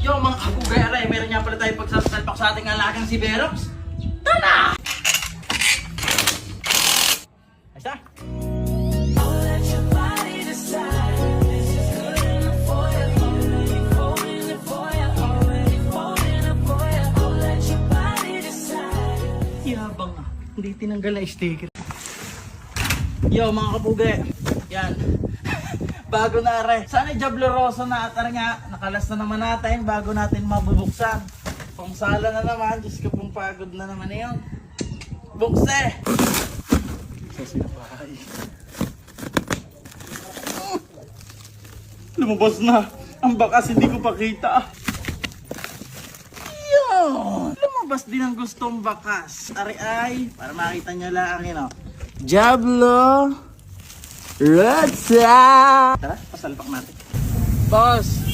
Yo mga kabugay, meron nga pala tayo pagsasalpak sa ating alagang si Verox. Tara! Ayos na? Yabang ah, hindi tinanggal na sticker. Yo mga kabugay, yan. Bago na re. Sana Jabloroso na atar nga. Nakalas na naman natin bago natin mabubuksan. Pangsala na naman. Diyos ko pong pagod na naman yun. Bukse! Sa sinabahay. Lumabas na. Ang bakas hindi ko pakita. Yun! Lumabas din ang gustong bakas. Ari ay, para makita nyo lang yun o. Jablo! Rotsa! Tara, pasalpak natin. Boss!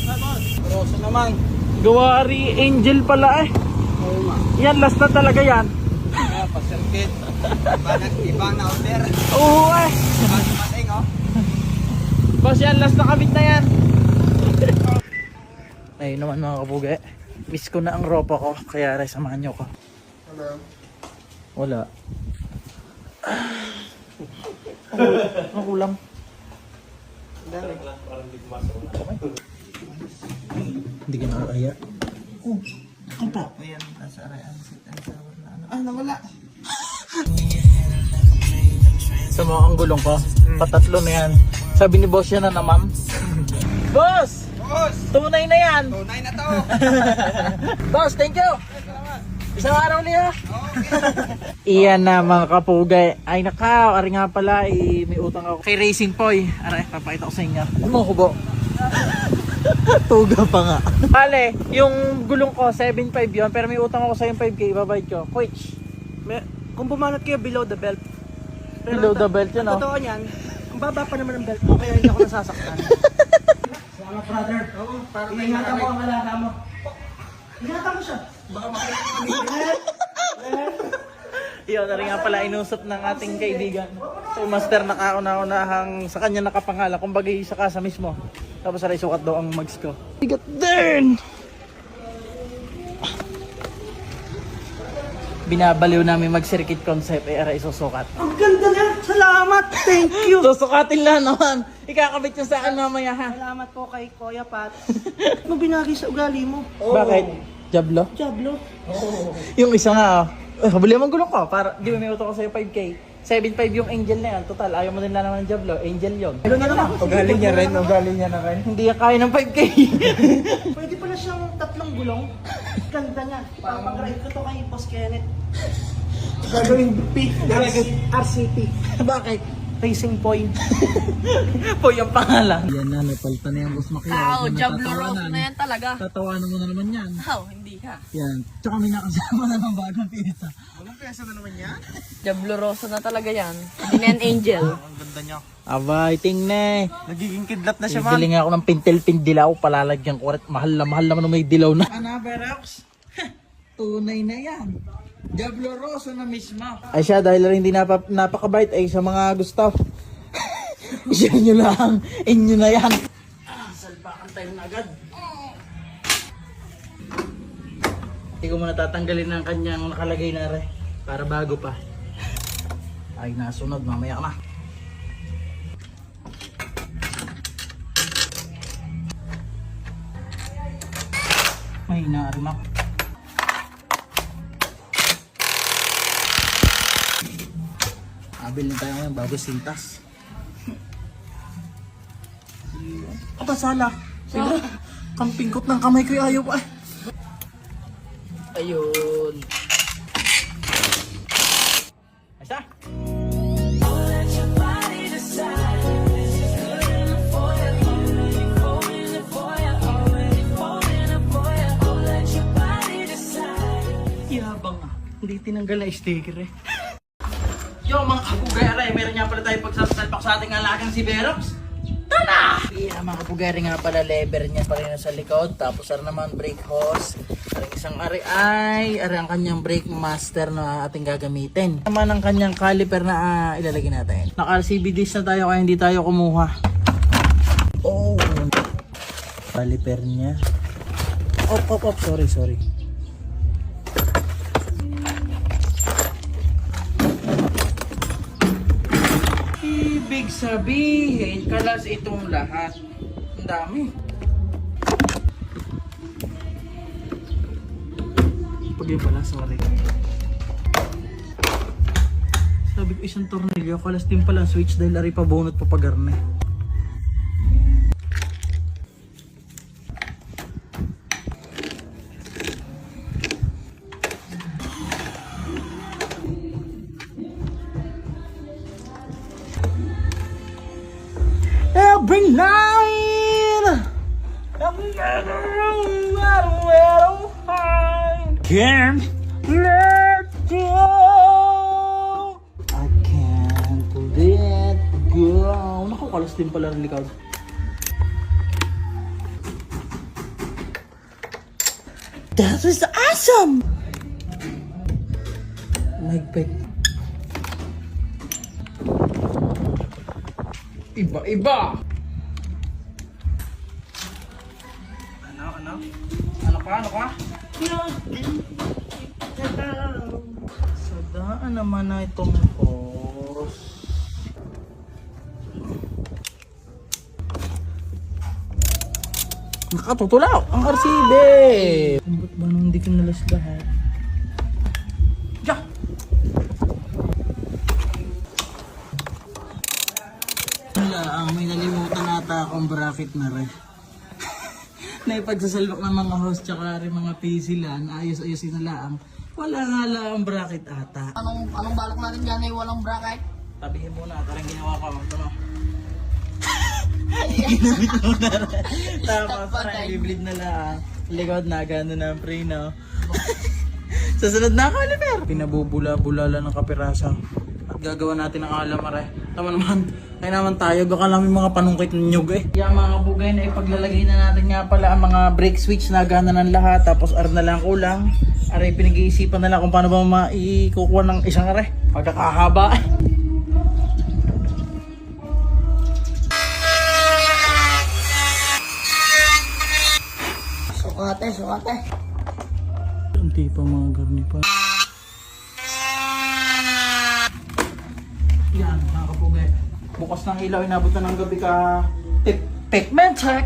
Rosa naman. Gawari Angel pala eh. Oo nga. Yan, last na talaga yan. Kaya pasirkit. Ibang na order. Oo eh. Mating oh. Boss yan, last na kabit na yan. Ayun naman mga kabugay. Miss ko na ang ropa ko. Kaya rin samahan nyo ko. Hello. Wala. Ang ulam. Hindi ka nakakaya. Ano po? Ayan, nasa arayan. Nawala. Sa mga ang gulong ko, patatlo na yan. Sabi ni boss yan na naman. Boss! Boss! Tunay na yan! Tunay na to. Boss, thank you! Salamat. Isang araw niya! Okay. Iyan na mga kapugay. Ay nakaw, ari nga pala, may utang ako kay Racing Poy. Aray, papakita ko sa inyo. Ano mo kubo? Tuga pa nga. Bale, yung gulong ko, 7.5 yun. Pero may utang ako sa yung 5K, babayad ko. Which? Kung bumanat kayo below the belt. Below the belt yun, Ang oh. totoo niyan, ang baba pa naman ng belt mo, kaya hindi ako nasasaktan. Salamat brother. Oo, para tayo Ingatan mo nakakit. ang alaga mo. Ingatan mo siya. Baka makita Yun, ari nga pala inusap ng ating kaibigan. So, master nakauna-unahang sa kanya nakapangalan. Kung bagay sa kasa mismo. Tapos aray sukat daw ang mags ko. Bigat din! Binabaliw namin mag-circuit concept, aray susukat. Ang ganda niya. Salamat. Thank you. Susukatin lang naman. Ikakabit yung sa akin mamaya ha. Salamat po kay Kuya Pat. Ano binagi sa ugali mo? Bakit? Jablo? Jablo. Yung isa nga habali mo ang gulong ko. Para, di ba may utang ko sa'yo 5K? 7.5 yung Angel na yan. Total, ayaw mo din lang naman ng Jablo. Angel yun. Ano na naman? Ugali niya rin, ugali niya na rin. Hindi kaya ng 5K. Pwede pala siyang tatlong gulong. Ganda niya. Papag-ride ko to kay Boss Kenneth. Gagawin RCP. Bakit? Racing Point. Po yung pangalan. Yan na, napalta na yung boss Makiaw. Jabloroso na yan talaga. Tatawanan mo na naman yan. Hindi ka. Yan. Tsaka may nakasama na ng bagong pizza. Walang peso na naman yan. Jabloroso na talaga yan. Hindi na yan Angel. Ang ganda niya. Abay, tingnan. Nagiging kidlat na siya man. Bibili nga ako ng pintel-pindilaw. Palalagyan ko. Mahal naman may dilaw na. Ano, Verox? Tunay na yan. Jabloroso na mismo. Ay siya, dahil rin hindi napakabait ay sa mga gusto. Siya nyo lang. Inyo na yan. Salpakan tayo na agad. Hindi ko muna tatanggalin ng kanyang nakalagay na re. Para bago pa. Ay, nasunod. Mamaya ka na. May naarimak. Abil na tayo ngayon bago sintas. Aba sala. Sila. Kampingkot ng kamay ko ayaw pa. Ayun. Asa? Yabang ah. Hindi tinanggal na sticker eh. Yo mga kabugay, meron nga pala tayo pagsasalpak sa ating alagang si Verox. Tara! Yeah, mga kabugay, nga pala lever niya pala yun sa likod. Tapos ara naman brake hose. Aring isang ari ang kanyang brake master na ating gagamitin. Naman ang kanyang caliper na ilalagay natin. Naka-LCB disc na tayo kaya hindi tayo kumuha. Oh! Caliper niya. Op. Sorry. Ibig sabihin, kalas itong lahat. Ang dami. Pag yun pala, sorry. Sabi ko isang tornilyo, kalas din pala ang switch dahil ari pa bonot pa pagarne. Every night can't let go. I can't let go. Naku, kalas din pala ng likod. That was awesome! Nagpeg. Iba! Ano ka? Sadaan naman na itong hose. Nakatutulaw ang RCB! Ba't ba nung hindi ko nalas lahat? Yeah! Wala, may nalimutan nata akong bracket na rin. Naipagsasalbak ng mga host tsaka rin mga PC lang, ayos-ayosin na lang. Wala nga lang ang bracket ata. Anong balak natin dyan ay walang bracket? Tabihin muna, tarang ginawa ko. Ito no. Ginamit mo na rin. Tapos parang i-bleed na lang. Likod na, gano'n na ang pre, no? Sasunod na ako, Oliver! Pinabubula-bulala ng kapirasa. At gagawa natin ang alamare. Tama naman, kaya naman tayo. Baka namin mga panungkit ng nyug eh. Kaya mga kabugay na ipaglalagay na natin nga pala ang mga brake switch na gana ng lahat. Tapos ar na lang kulang. Aray, pinag-iisipan na lang kung paano ba maikukuha ng isang aray. Pagkakahaba. Sukate. Hindi pa mga garni pa. Yan mga kabugay. Bukas ng ilaw, inabot na ng gabi ka. Pigmentek!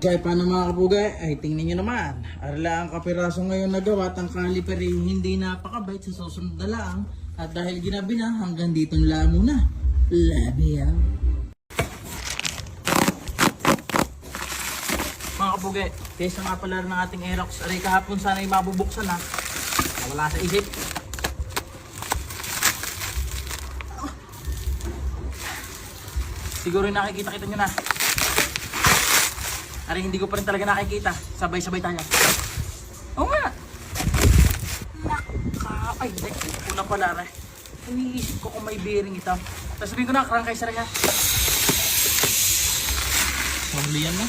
Kaya paano mga kabugay, ay tingnan nyo naman. Arla ang kapiraso ngayon nagawa at ang caliper ay hindi napakabait sa susunod na lang. At dahil ginabi na, hanggang ditong lang muna. Labi yan. Mga kabugay, kaysa nga pala ng ating Aerox. Aray, kahapon sana ay mabubuksan ha. Wala sa isip. Siguro nakikita-kita nyo na. Aray, hindi ko pa rin talaga nakikita. Sabay-sabay tayo. Oo nga. Ay, hindi. Una pala, aray. Iniisip ko kung may bearing ito. Tapos sabihin ko na, crankcase na rin ha. Huli yan na.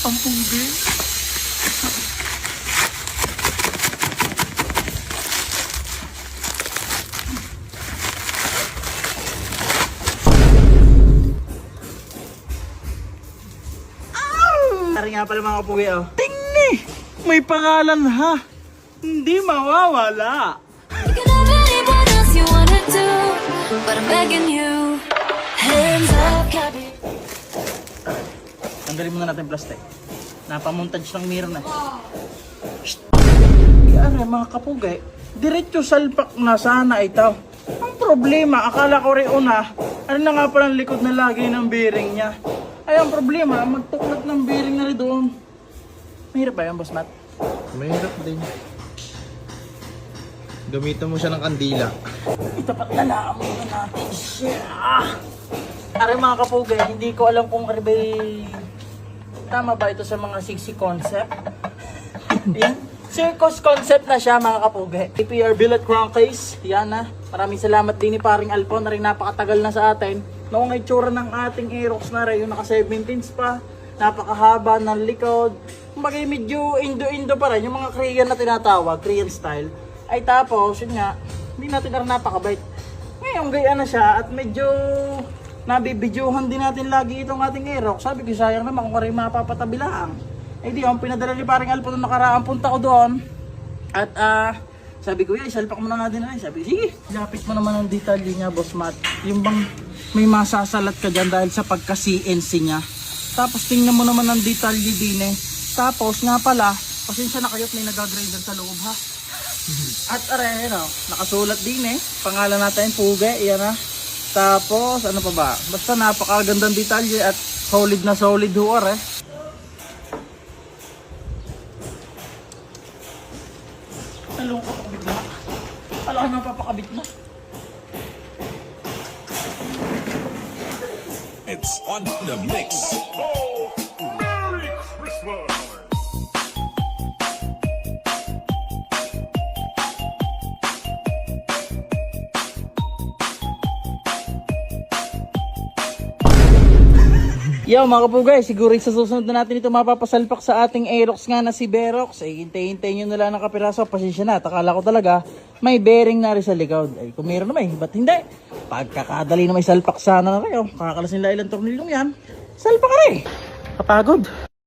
Ang pugi. Tari nga pala mga kapugi oh. Tingni! May pangalan ha! Hindi mawawala! You can have anyone else you wanna do, but I'm begging you. Hands up, cabin. Tanggalin muna natin plastic. Napamontage ng mirror na. Yan mga kapugay, diretso salpak na sana ito. Ang problema, akala ko rin una, ano na nga palang likod na lagi ng bearing niya. Ay ang problema, magtuklat ng bearing na rin doon. Mahirap ba yan, Boss Matt? Mahirap din. Gamitan mo siya ng kandila. Itapat na lang muna natin siya. Aray mga kapugay, hindi ko alam kung aribay tama ba ito sa mga 60 concept. Yan. Circus concept na siya mga kapugay. APR billet crankcase. Yan na. Maraming salamat din ni paring Alpon na rin napakatagal na sa atin. Noong itsura ng ating Aerox na rin, yung naka 17s pa. napakahaba ng likod. Kumbaga medyo Indo-Indo pa rin, yung mga Korean na tinatawag, Korean style. Ay tapos, yun nga, hindi natin na napakabait. Ngayon, gaya na siya at medyo nabibidyohan din natin lagi itong ating Aerox. Sabi ko, sayang naman kung karin mapapatabi lang. Eh di, ang pinadala ni paring Alpo nung nakaraan, punta ko doon. At sabi ko, isalpak mo na natin na. Sabi, sige, lapit mo naman ang detalye niya, Boss Matt. Yung bang may masasalat ka dyan dahil sa pagka-CNC niya. Tapos tingnan mo naman ang detalye din eh. Tapos nga pala, pasensya na kayo't may nag-grinder sa loob ha. At are, nakasulat din eh. Pangalan natin, Puge, iyan na. Tapos, ano pa ba? Basta napakagandang detalye at solid na solid huwar eh. Nalungkot ang bigla. Alam ko napapakabit na. It's on the mix. Merry Christmas! Yo mga kapugay, siguro sa susunod na natin ito mapapasalpak sa ating Aerox nga na si Berox. Ay hintay-hintay nyo na lang ng kapiraso. Pasensya na, takala ko talaga may bearing na rin sa likod. Ay kung meron naman, ba't hindi? Pagkakadali na may salpak sana na kayo. Kakalasin lang ilang tornilyong yan, salpak ka rin. Kapagod.